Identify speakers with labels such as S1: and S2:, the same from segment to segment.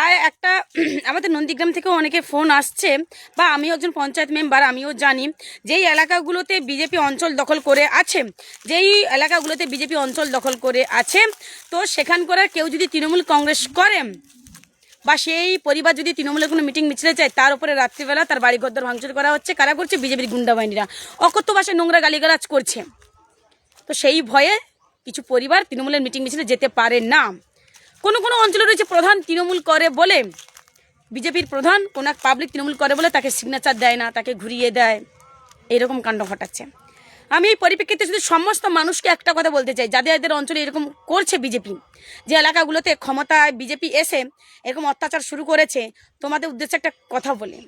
S1: প্রায় একটা আমাদের নন্দীগ্রাম থেকেও অনেকে ফোন আসছে, বা আমিও একজন পঞ্চায়েত মেম্বার, আমিও জানি যেই এলাকাগুলোতে বিজেপি অঞ্চল দখল করে আছে, তো সেখানকার কেউ যদি তৃণমূল কংগ্রেস করে বা সেই পরিবার যদি তৃণমূলের কোনো মিটিং মিছিলে যায়, তার উপরে রাত্রিবেলা তার বাড়ি ঘরদর ভাঙচুর করা হচ্ছে। কারা করছে? বিজেপির গুন্ডা বাহিনীরা অকথ্য ভাষায় নোংরা গালিগালাজ করছে। তো সেই ভয়ে কিছু পরিবার তৃণমূলের মিটিং মিছিলে যেতে পারে না। কোনো কোনো অঞ্চলে রয়েছে প্রধান তৃণমূল করে বলে, বিজেপির প্রধান কোনো এক পাবলিক তৃণমূল করে বলে তাকে সিগনেচার দেয় না, তাকে ঘুরিয়ে দেয়, এইরকম কাণ্ড ঘটাচ্ছে। আমি এই পরিপ্রেক্ষিতে শুধু সমস্ত মানুষকে একটা কথা বলতে চাই, যাদের অঞ্চলে এরকম করছে বিজেপি, যে এলাকাগুলোতে ক্ষমতায় বিজেপি এসে এরকম অত্যাচার শুরু করেছে, তোমাদের উদ্দেশ্যে একটা কথা বলি,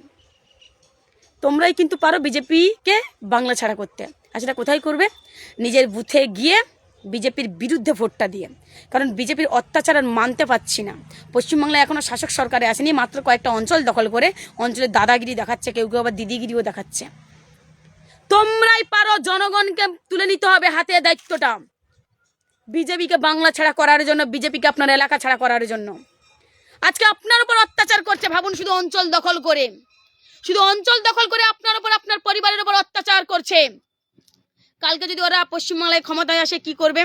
S1: তোমরাই কিন্তু পারো বিজেপিকে বাংলা ছাড়া করতে। আর সেটা কোথায় করবে? নিজের বুথে গিয়ে বিজেপির বিরুদ্ধে ভোটটা দিয়ে। কারণ বিজেপির অত্যাচার আর মানতে পারছি না। পশ্চিমবাংলায় এখনও শাসক সরকারে আসেনি, মাত্র কয়েকটা অঞ্চল দখল করে অঞ্চলের দাদাগিরি দেখাচ্ছে, কেউ কেউ আবার দিদিগিরিও দেখাচ্ছে। তোমরাই পারো জনগণকে তুলে নিতে হবে হাতে দায়িত্বটা, বিজেপিকে বাংলা ছাড়া করার জন্য, বিজেপিকে আপনার এলাকা ছাড়া করার জন্য। আজকে আপনার উপর অত্যাচার করছে, ভাবুন, শুধু অঞ্চল দখল করে আপনার উপর, আপনার পরিবারের উপর অত্যাচার করছে। কালকে যদি ওরা পশ্চিমবাংলায় ক্ষমতায় আসে কি করবে?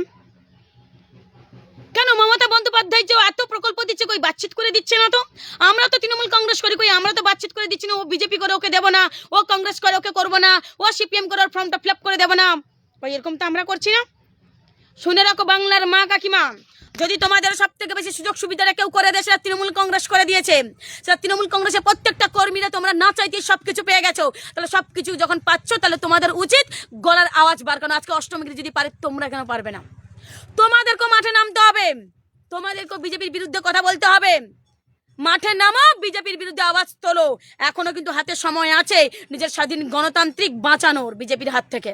S1: কেন মমতা বন্দ্যোপাধ্যায় যে এত প্রকল্প দিচ্ছে, কই বাতচিত করে দিচ্ছে না? তো আমরা তো তৃণমূল কংগ্রেস করি, কই আমরা তো বাতচিত করে দিচ্ছি না। ও বিজেপি করে ওকে দেবো না, ও কংগ্রেস করে ওকে করবো না, ও সিপিএম করে ওর ফর্মটা ফিল আপ করে দেবো না, কই এরকম তো আমরা করছি না। শুনে রাখো বাংলার মা কাকিমা, যদি তোমাদের সব থেকে বেশি সুযোগ সুবিধাটা কেউ করে দেয়, সেটা তৃণমূল কংগ্রেস করে দিয়েছে। সেটা তৃণমূল কংগ্রেসের প্রত্যেকটা কর্মীরা তোমরা না চাইতে সবকিছু পেয়ে গেছো। তাহলে সবকিছু যখন পাচ্ছ, তাহলে তোমাদের উচিত গলার আওয়াজ বার করানো। আজকে অষ্টমীকে যদি পারে, তোমরা কেন পারবে না? তোমাদেরকেও মাঠে নামতে হবে, তোমাদেরকেও বিজেপির বিরুদ্ধে কথা বলতে হবে। মাঠে নামো, বিজেপির বিরুদ্ধে আওয়াজ তোলো। এখনো কিন্তু হাতে সময় আছে নিজের স্বাধীন গণতান্ত্রিক বাঁচানোর বিজেপির হাত থেকে।